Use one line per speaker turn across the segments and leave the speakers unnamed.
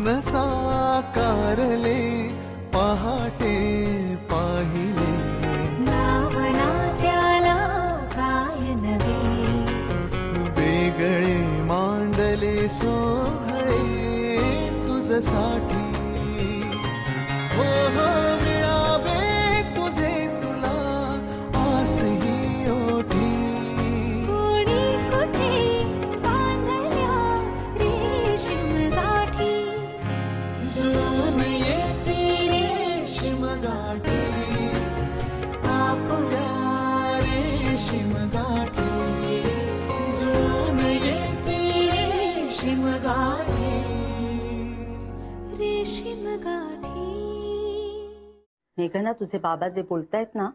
स्वप्न साकारले पहाटे पाहिले
नावना त्याला काय नवे
वेगळे मांडले सोहळे तुझसाठी हो हो मिळावे तुझे तुला आसही ओठी
कोणी कुठे बांधल्या रेशीम गाठी
जुळून येते रेशीम गाठी आपुल्या रेशीम गाठी जुळून येते रेशीम गाठी
रेशीम गाठी.
मेघना, तुझे बाबा जे बोलतायत ना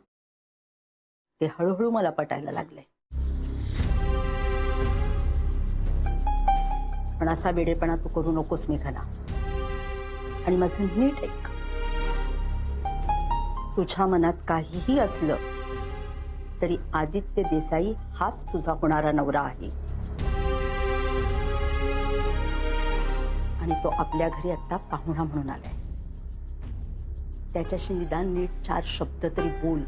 ते हळूहळू मला पटायला लागले. पण असा वेडेपणा तू करू नकोस मेघना. आणि माझं नीट ऐक. तुझ्या मनात काहीही असलं तरी आदित्य देसाई हाच तुझा होणारा नवरा आहे. आणि तो आपल्या घरी आता पाहुणा म्हणून आलाय. त्याच्याशी निदान नीट 4 शब्द तरी बोल.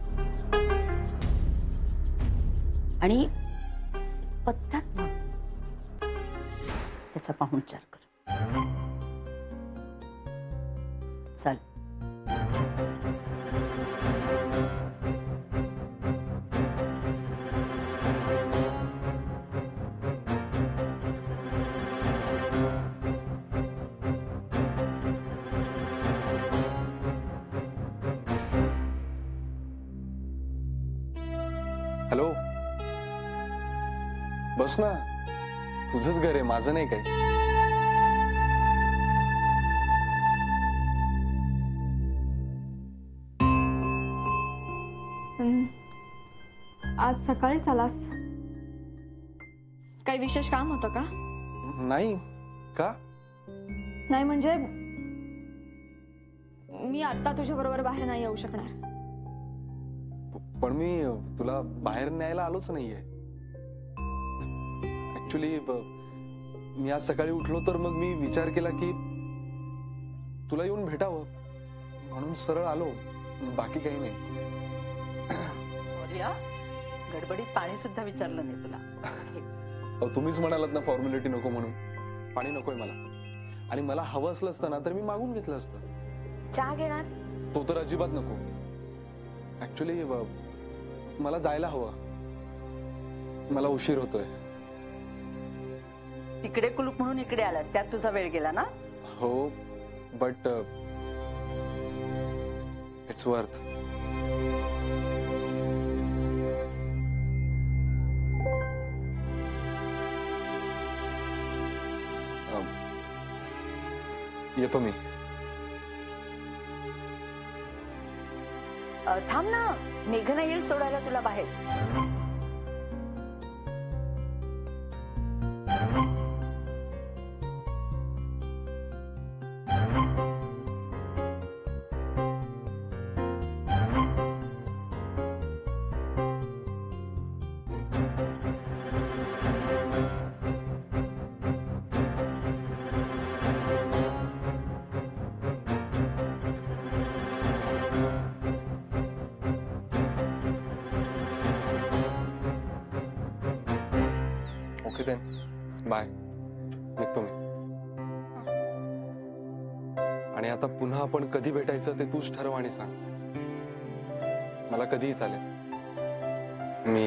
आणि पद्धत मग त्याचा पाहुणचार कर. चल.
हॅलो, बस ना. तुझंच घर आहे, माझं नाही काय.
आज सकाळीच आलास. काही विशेष काम होतं का?
नाही. का?
नाही म्हणजे मी आता तुझ्या बरोबर बाहेर नाही येऊ शकणार.
पण मी तुला बाहेर न्यायला आलोच नाहीये. ऍक्च्युली मी आज सकाळी उठलो तर मग मी विचार केला की तुला येऊन भेटावं म्हणून सरळ आलो. बाकी काही नाही.
सॉरी हा, गडबडीत पाणी सुद्धा विचारलं नाही तुला.
तुम्हीच म्हणालात ना फॉर्मॅलिटी नको म्हणून. पाणी नकोय मला. आणि मला हवं असलं असतं ना तर मी मागून घेतलं असतं.
चहा घेणार?
तो तर अजिबात नको. ऍक्च्युली मला जायला हवं. मला उशीर होतोय.
तिकडे कुलूप म्हणून इकडे आलास, त्यात तुझा वेळ गेला ना?
हो, बट इट्स वर्थ. येतो मी.
थांब ना, मेघना येईल सोडायला तुला बाहेर.
Okay then, bye. निघतो मी. आणि आता पुन्हा आपण कधी भेटायचं ते तूच ठरव आणि सांग. मला कधीही चालेल. मी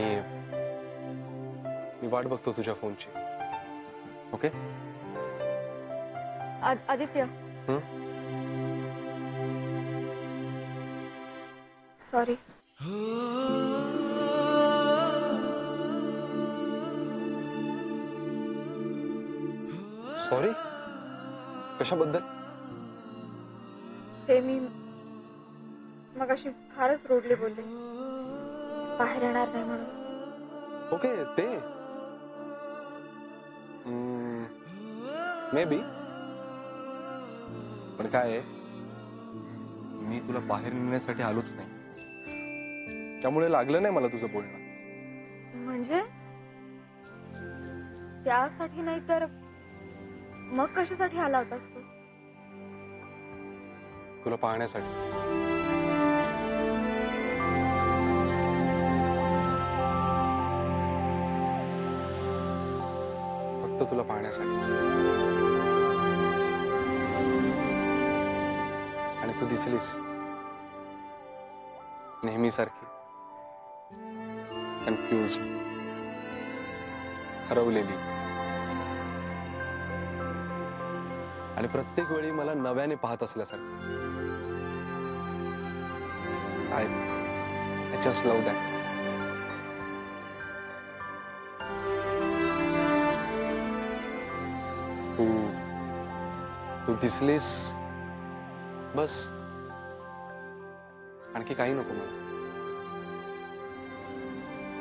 वाट बघतो तुझ्या फोनची. ओके?
आदित्य, सॉरी.
सॉरी? कशाबद्दल?
ते मी मगाशी फारच रोडली बोलले. बाहेर येणार नाही म्हणून.
ओके, ते मे बी. पण काय आहे, मी तुला बाहेर नेण्यासाठी आलोच नाही. त्यामुळे लागलं नाही मला तुझं बोलणं.
म्हणजे त्यासाठी नाही तर मग कशासाठी आला होतास तू?
तुला पाहण्यासाठी. फक्त तुला पाहण्यासाठी. आणि तू दिसलीस नेहमीसारखी कन्फ्युज, हरवलेली. आणि प्रत्येक वेळी मला नव्याने पाहत असल्यासारखं. I just love that. तू दिसलीस बस, आणखी काही नको मला.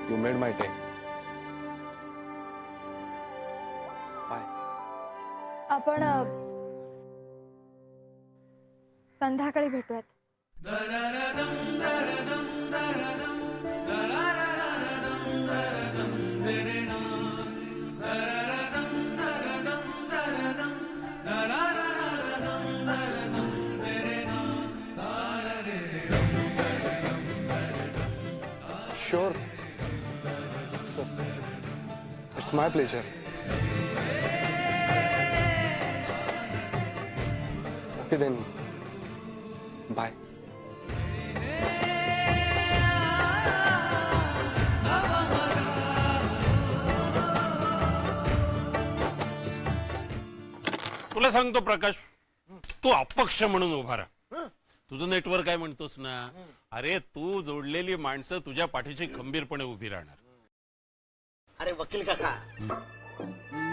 You made my day. Bye.
आपण संध्याकाळी भेटूयात.
Sure. It's my pleasure. Okay then. Bye.
तुला सांगतो प्रकाश, तू अपक्ष म्हणून उभा राहा. तुझं नेटवर्क काय म्हणतोस ना, अरे तू जोडलेली माणसं तुझ्या पाठीशी खंबीरपणे उभी राहणार.
अरे वकील काका,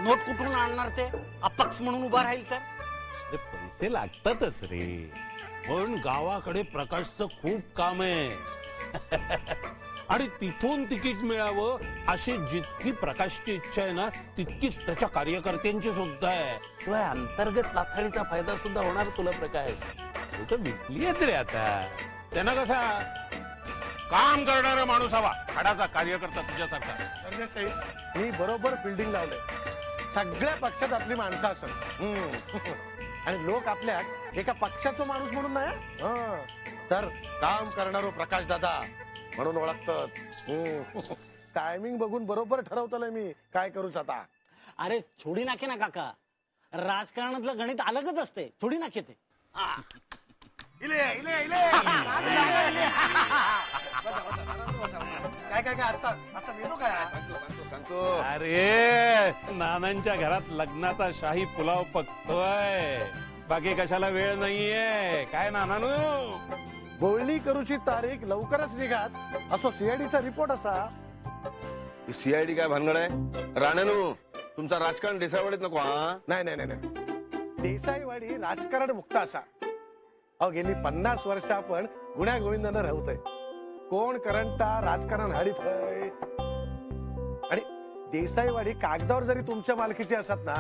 नोट कुठून आणणार ते? अपक्ष म्हणून उभा राहील तर?
अरे पैसे लागतातच रे, पण गावाकडे प्रकाशचं खूप काम आहे. आणि तिथून तिकीट मिळावं अशी जितकी प्रकाशची इच्छा आहे ना, तितकीच त्याच्या कार्यकर्त्यांची सुद्धा आहे. शिवाय अंतर्गत लाथाडीचा फायदा सुद्धा होणार तुला प्रकाश. लोक विकली आहेत रे आता. त्यांना कसा काम करणारा माणूस हवा, हाडाचा कार्यकर्ता तुझ्यासारखा.
सरदेसाई, मी बरोबर फिल्डिंग लावलंय. सगळ्या पक्षात आपली माणसं असत आणि लोक आपल्यात एका पक्षाचा माणूस म्हणून नाही तर काम करणारो प्रकाश दादा म्हणून ओळखतात. टायमिंग बघून बरोबर ठरवतलंय मी काय करूच आता.
अरे छोडी नाके ना काका, राजकारणातलं गणित अलगच असते. थोडी नाके ते.
काय काय काय आजचा मेनू काय?
सांगतो. अरे नानांच्या घरात लग्नाचा शाही पुलाव पकतोय, बाकी कशाला वेळ नाहीये. काय नानानू,
बोलणी करूची तारीख लवकरच निघात असो सीआयडीचा रिपोर्ट असा.
सीआयडी काय भानगड आहे? राणेनू, तुमचा राजकारण देसाईवाडीत नको. हा
नाही नाही नाही, देसाईवाडी राजकारण मुक्त असा. अहो गेली 50 वर्ष आपण गुण्या गोविंदानं राहतोय. कोण करंटा राजकारण हाडीत आहे. आणि देसाईवाडी कागदावर जरी तुमच्या मालकीची असत ना,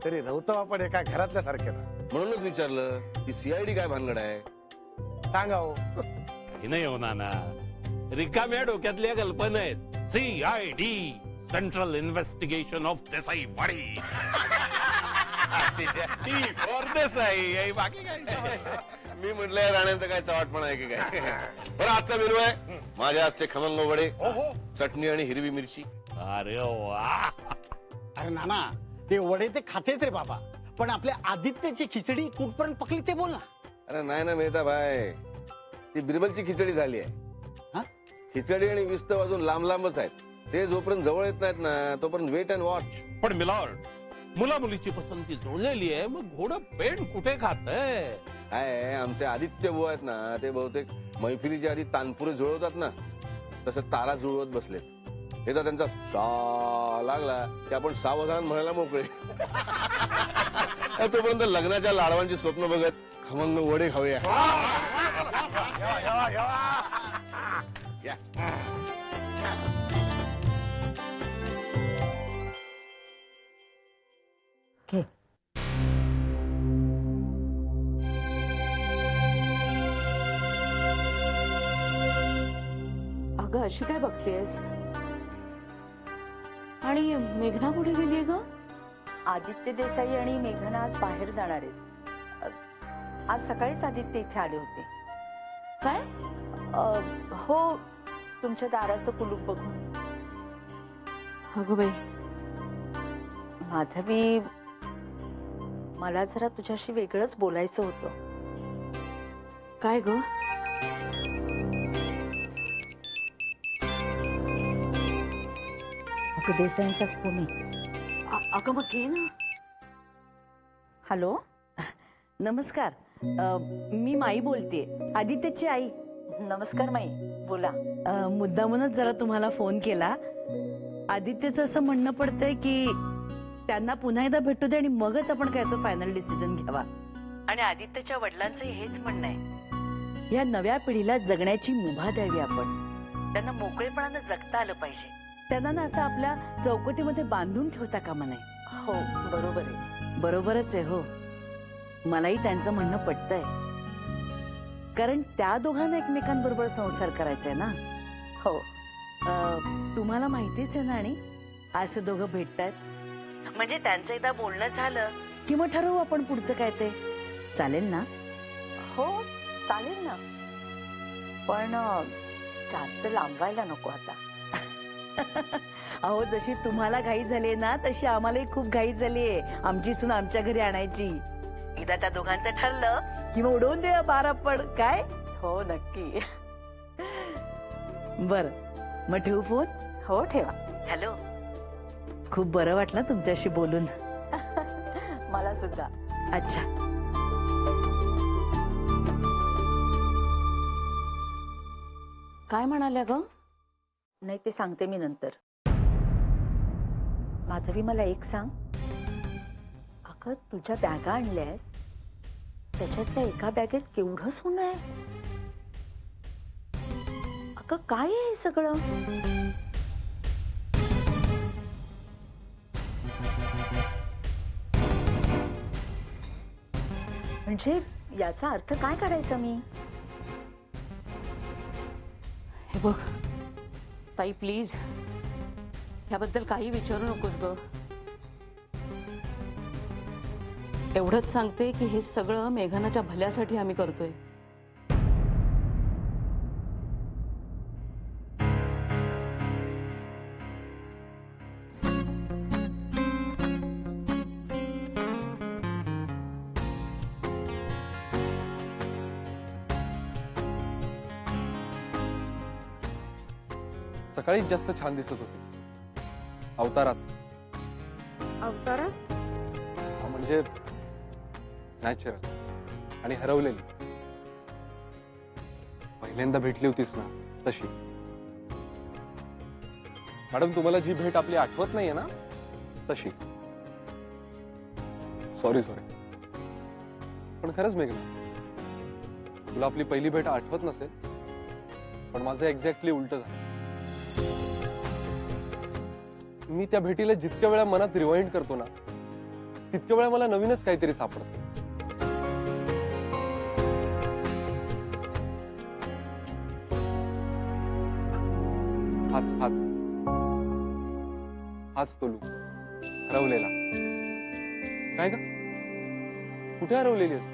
तरी राहतो आपण एका घरातल्या सारखे ना.
म्हणूनच विचारलं की सीआयडी काय भानगड आहे.
सांगा हो.
काही नाही हो नाना, रिकाम्या डोक्यातल्या कल्पना आहेत. CID, सेंट्रल इन्व्हेस्टिगेशन ऑफ देसाईवाडी. देसाई, बाकी काय.
मी म्हटलंय राण्यांचं काय चवाटपणा आहे की काय. बरं, आजचा मेनू आहे माझ्या हातचे खमंग वडे, चटणी आणि हिरवी मिरची.
अरे वा.
अरे नाना, ते वडे ते खातेच रे बाबा, पण आपल्या आदित्यची खिचडी कुठपर्यंत पकली ते बोल ना.
अरे नाही ना मेहता भाई, ती बिरबलची खिचडी झाली आहे. खिचडी आणि विस्त वाजून लांब लांबच आहेत. ते जोपर्यंत जवळ येत नाहीत ना, तोपर्यंत वेट अँड वॉच.
पण मिलॉर्ड, मुला मुलीची पसंती जुळलेली आहे, मग घोडं पेंड कुठे खातंय?
काय आमचे आदित्य बुवा आहेत ना, ते बहुतेक मैफिलीच्या आधी तानपुरे जुळवतात ना, तसं तारा जुळवत बसले. एकदा त्यांचा सा लागला की आपण सावधान म्हणायला मोकळे. तोपर्यंत लग्नाच्या लाडवांची स्वप्न बघत खमंग वडे खाऊया.
अगं अशी काय बघतेस? आणि मेघना कुठे गेलीये ग? आदित्य देसाई आणि मेघना आज बाहेर जाणार आहेत. आज सकाळीच आदित्य इथे आले होते.
काय?
हो, तुमच्या दाराचं कुलूप बघून.
अगं बाई,
माधवी, मला जरा तुझ्याशी वेगळंच बोलायचं होतं.
काय ग?
अगं देसाईंचाच फोन आहे.
अगं मग घे ना.
हॅलो,
नमस्कार. मी माई बोलते, आदित्यची आई.
नमस्कार माई, बोला.
मुद्दामूनच जरा तुम्हाला फोन केला. आदित्यचं असं म्हणणं पडतंय की त्यांना पुन्हा एकदा भेटू दे आणि मगच आपण काय तो फायनल डिसिजन घ्यावा. आणि आदित्यच्या वडिलांचं हेच म्हणणं आहे, या नव्या पिढीला जगण्याची मुभा द्यावी आपण. त्यांना मोकळेपणानं जगता आलं पाहिजे. त्यांना ना असं आपल्या चौकटीमध्ये बांधून ठेवता कामा नये.
हो, बरोबर आहे.
बरोबरच आहे. हो, मलाही त्यांचं म्हणणं पटतंय, कारण त्या दोघांना एकमेकांबरोबर संसार करायचा आहे ना.
हो,
तुम्हाला माहितीच आहे ना. आणि असं दोघं भेटतायत म्हणजे त्यांचं एकदा बोलणं झालं की मग ठरवू आपण पुढचं काय ते. चालेल ना?
हो, चालेल ना, पण जास्त लांबवायला नको आता.
अहो, जशी तुम्हाला घाई झाली ना तशी आम्हालाही खूप घाई झालीये आमची सून आमच्या घरी आणायची. एकदा त्या दोघांचं ठरलं की मग उडवून देऊया बार आपण. काय?
हो, नक्की.
बर, मग ठेवू फोन?
हो, ठेवा.
हॅलो, खूप बरं वाटलं तुमच्याशी बोलून.
मला सुद्धा.
अच्छा,
काय म्हणाल्या ग?
नाही, ते सांगते मी नंतर. माधवी, मला एक सांग. अगं, तुझ्या बॅगा आणल्यास, त्याच्यातल्या एका बॅगेत केवढं सोनं आहे. अगं, काय आहे हे सगळं? म्हणजे याचा अर्थ काय करायचा मी?
हे बघ ताई, प्लीज ह्याबद्दल काही विचारू नकोस ग. एवढंच सांगते की हे सगळं मेघनाच्या भल्यासाठी आम्ही करतोय.
सकाळीच जास्त छान दिसत होतीस अवतारात.
अवतारात?
म्हणजे नॅचरल आणि हरवलेली. पहिल्यांदा भेटली होतीस ना तशी. मॅडम, तुम्हाला जी भेट आपली आठवत नाहीये ना तशी. सॉरी, पण खरंच मेघना, तुला आपली पहिली भेट आठवत नसेल, पण माझं एक्झॅक्टली उलट झालं. मी त्या भेटीला जितक्या वेळा मनात रिवाइंड करतो ना, तितक्या वेळा मला नवीनच काहीतरी सापडतं. हाच तो लूक हरवलेला. काय ग, कुठे हरवलेली असत?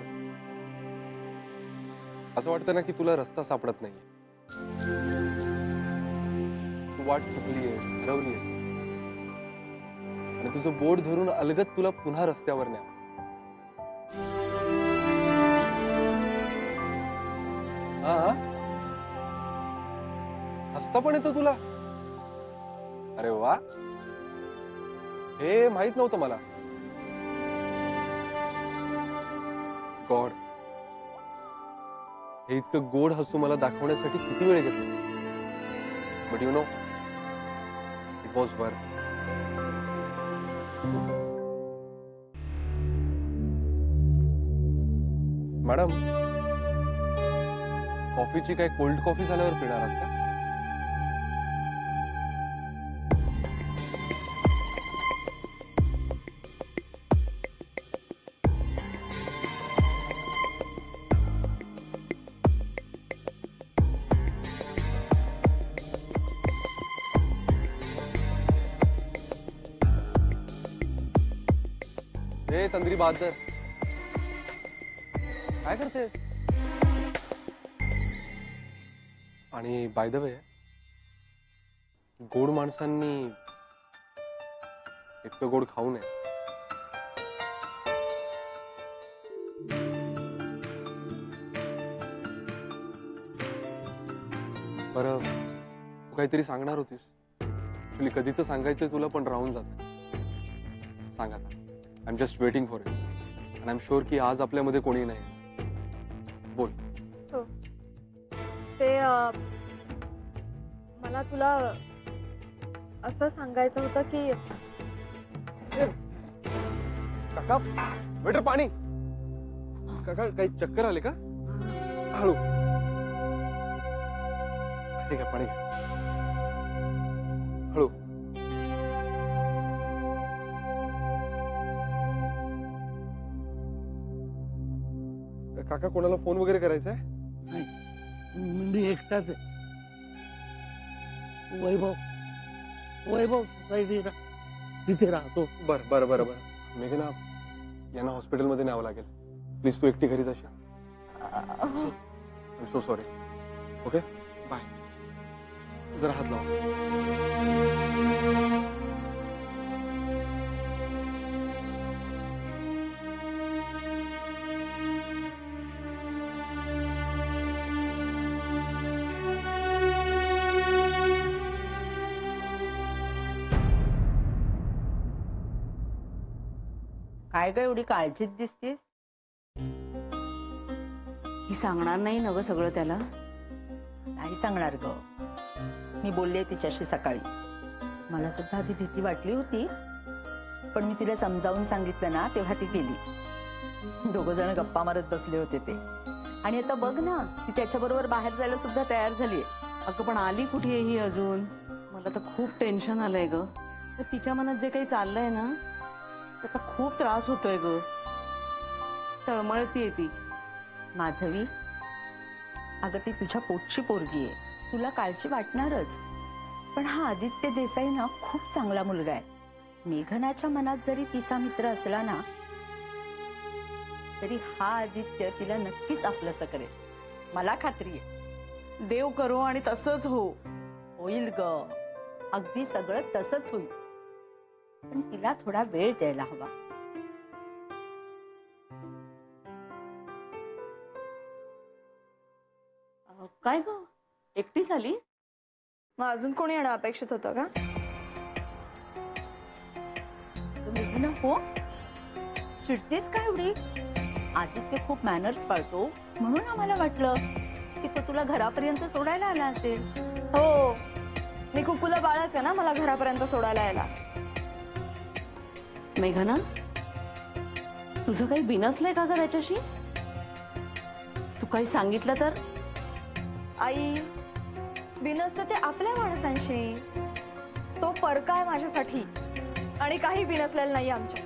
असं वाटतं ना की तुला रस्ता सापडत नाही. तू वाट चुकलीयस, हरवलीयस, आणि तुझं बोट धरून अलगद तुला पुन्हा रस्त्यावर न्या. हा, हसता पण येतं तुला. अरे वा, हे माहित नव्हतं मला. गॉड, हे इतकं गोड हसू मला दाखवण्यासाठी किती वेळ घेतला. But you know, it was worth. Madam, कॉफीची काय कोल्ड कॉफी झाल्यावर पिणार आहात का? तंद्री बहादर, काय करतेस? आणि बाय द वे, गोड माणसांनी इतकं गोड खाऊ नये. बरं, तू काहीतरी सांगणार होतीस. ऍक्च्युली कधीच सांगायचंय तुला, पण राहून जात. सांग आता. I am just waiting for it. And I am sure की आज आपल्यामध्ये कोणी नाही. बोल.
हो. ते मला तुला असं सांगायचं होतं की
काका, वेटर पाणी. काका, काही चक्कर आले का? हळू. ठीक आहे, पाणी घ्या. हळू. काका, कोणाला फोन वगैरे करायचा आहे?
मी एकटाच आहे. वैभव तिथे राहतो.
बरं बरं बरं बरं. मेघना, यांना हॉस्पिटलमध्ये न्यावं लागेल. प्लीज तू एकटी घरी जाशील. I am so sorry. Okay, bye. जरा हात लाव.
काय ग एवढी काळजीत दिसतीस?
ही सांगणार नाही ना ग सगळं त्याला?
नाही सांगणार ग. मी बोलले तिच्याशी सकाळी. मला सुद्धा आधी भीती वाटली होती, पण मी तिला समजावून सांगितलं ना, तेव्हा ती गेली. दोघं जण गप्पा मारत बसले होते ते. आणि आता बघ ना, ती त्याच्याबरोबर बाहेर जायला सुद्धा तयार झालीये.
अगं पण आली कुठे ही अजून? मला तर खूप टेन्शन आलंय ग. तर तिच्या मनात जे काही चाललंय ना, त्याचा खूप त्रास होतोय ग. तळमळतीये ती.
माधवी, अगं ती तुझ्या पोटची पोरगी आहे, तुला काळजी वाटणारच. पण हा आदित्य देसाई ना खूप चांगला मुलगा आहे. मेघनाच्या मनात जरी तिचा मित्र असला ना, तरी हा आदित्य तिला नक्कीच आपलंसं करेल. मला खात्री आहे.
देव करो आणि तसंच हो.
होईल ग, अगदी सगळं तसंच होईल. पण तिला थोडा वेळ द्यायला हवा.
काय ग, एकटीच आलीस?
मग अजून कोणी येणं अपेक्षित होतं का?
मेघना, हो, चिडतेस का एवढी? आदित्य खूप मॅनर्स पाळतो, म्हणून आम्हाला वाटलं की तो तुला घरापर्यंत सोडायला आला असेल.
हो, मी कुकुला बाळच आहे ना, मला घरापर्यंत सोडायला यायला.
मेघना, तुझं काही बिनसलंय का ग त्याच्याशी? तू काही सांगितलं तर?
आई, बिनसतं ते आपल्या माणसांशी. तो परका आहे माझ्यासाठी, आणि काही बिनसलेलं नाही आमच्या.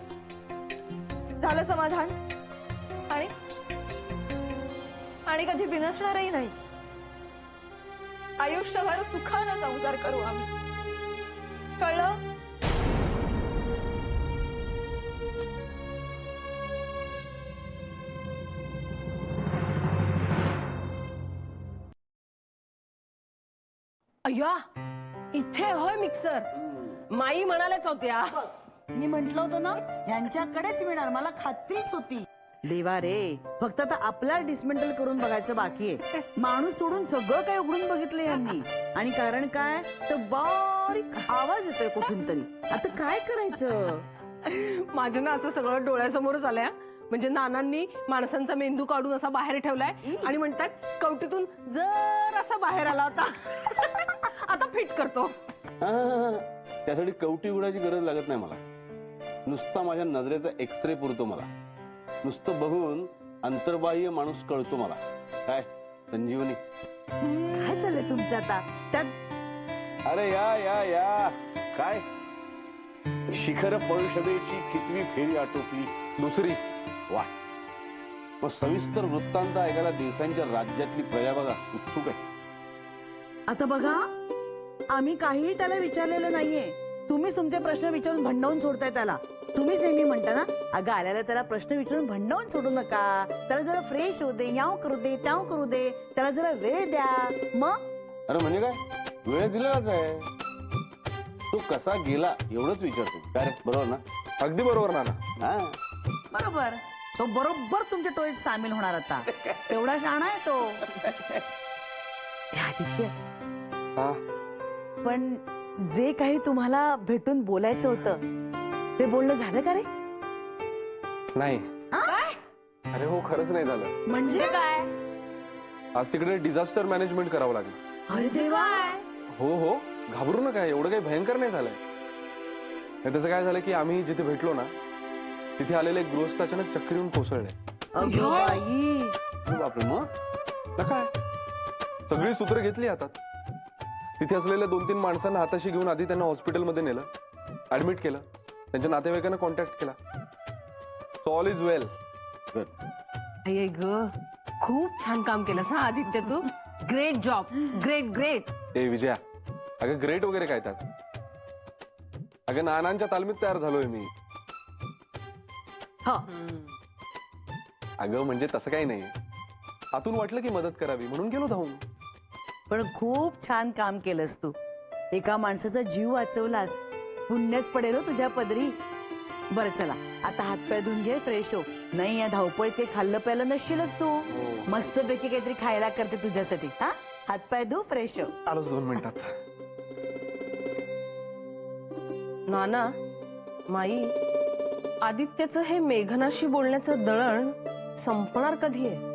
झालं समाधान? आणि कधी बिनसणारही नाही. आयुष्यभर सुखानं संसार करू आम्ही. कळलं?
अय्या, इथे होय मिक्सर. माई म्हणालेच होत्या.
मी म्हंटल होतं ना, यांच्याकडेच मिळणार, मला खात्रीच होती.
देवा रे, फक्त आता आपला डिसमेंटल करून बघायचं बाकी आहे. माणूस सोडून सगळं काय उघडून बघितलं यांनी. आणि कारण काय, तर बारीक आवाज येतोय कुठून तरी. आता काय करायचं?
माझ्या ना असं सगळं डोळ्यासमोरच आलंय. म्हणजे नानांनी माणसांचा मेंदू काढून असा बाहेर ठेवलाय आणि म्हणतात कवटीतून जर असा बाहेर आला होता. आता फिट करतो.
त्यासाठी कवटी उडायची गरज लागत नाही मला. नुसता माझ्या नजरेचा एक्सरे पुरतो मला. नुसतं बघून अंतर्बाह्य माणूस कळतो मला. काय संजीवनी,
काय चाललंय तुमचं आता? त्यात
अरे या या या, काय शिखर परिषदेची कितवी फेरी आटोपली? दुसरी. वा, मग सविस्तर वृत्तांत ऐकायला देसाईंच्या राज्यातली प्रजा बघा उत्सुक आहे.
आता बघा, आम्ही काहीही त्याला विचारलेलं नाहीये. तुम्हीच तुमचे प्रश्न विचारून भंडावून सोडताय त्याला. तुम्हीच नेहमी म्हणता ना, अगं आल्याला त्याला प्रश्न विचारून भंडावून सोडू नका. त्याला जरा फ्रेश होऊ दे, याव करू दे, त्याव करू दे, त्याला जरा वेळ द्या. मग
अरे म्हणजे काय, वेळ दिलेलाच आहे. तो कसा गेला एवढंच विचारतो. काय रे, बरोबर ना?
अगदी बरोबर नाना.
हा,
बरोबर, तो बरोबर तुमच्या टोळीत सामील होणार आता. तेवढा शहाणा आहे तो. हे आदित्य,
हा,
पण जे काही तुम्हाला भेटून बोलायचं होतं ते बोलणं झालं का रे?
नाही.
काय?
अरे हो, खरंच नाही झालं.
म्हणजे काय?
आज तिकडे डिझास्टर मॅनेजमेंट करावं लागेल.
अरे देवा.
हो हो, घाबरू नका, एवढं काही भयंकर नाही झालंय. त्याचं काय झालं की आम्ही जिथे भेटलो ना तिथे आलेले एक गृहस्थ अचानक चक्री येऊन कोसळले.
अगं बाई.
बापरे. मग
काय सगळी सूत्र घेतली हातात. तिथे असलेल्या 2-3 माणसांना हाताशी घेऊन आधी त्यांना हॉस्पिटलमध्ये नेलं, ऍडमिट केलं, त्यांच्या नातेवाईकांना कॉन्टॅक्ट केला. So all is well.
अय ग, खूप छान काम केलंस हा आदित्य तू. Great job, great great.
ए विजया, अगं ग्रेट वगैरे काय त्यात. अगं नानांच्या तालमीत तयार झालोय मी. अगं म्हणजे तसं काही नाही, आतून वाटलं की मदत करावी म्हणून गेलो धावून.
पण खूप छान काम केलंस तू. एका माणसाचा जीव वाचवलास. पुण्यच पडेल हो तुझ्या पदरी. बरं चला, आता हातपाय धुवून घे, फ्रेश हो. नाही या धावपळीत काही खाल्लं प्यायलं नसशीलच तू. मस्तपैकी काहीतरी खायला करते तुझ्यासाठी. हा, हातपाय धु, फ्रेश हो.
आलोच 2 मिनिटात.
नाना, माई, आदित्यचं हे मेघनाशी बोलण्याचं दळण संपणार कधी आहे?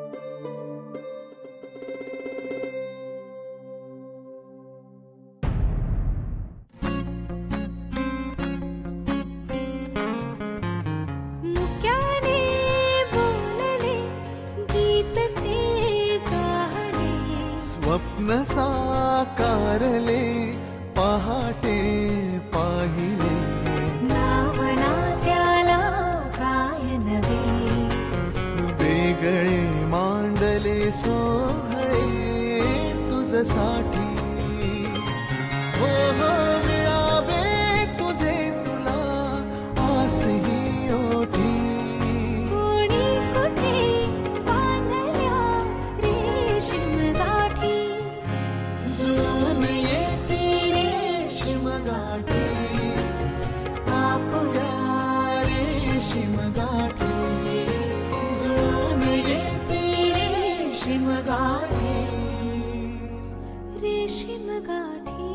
स्वप्न साकारले पहाटे पाहिले,
नावना त्याला काय नवे,
वेगळे मांडले सोहळे तुझसाठी. हो हो मिळावे तुझे तुला आसही ओठी.
कोणी कुठे बांधल्या रेशीम गाठी,
जुळून येते रेशीम गाठी. आपुल्या रेशीम गाठी, जुळून येते रेशीम गाठी.
रेशीम गाठी.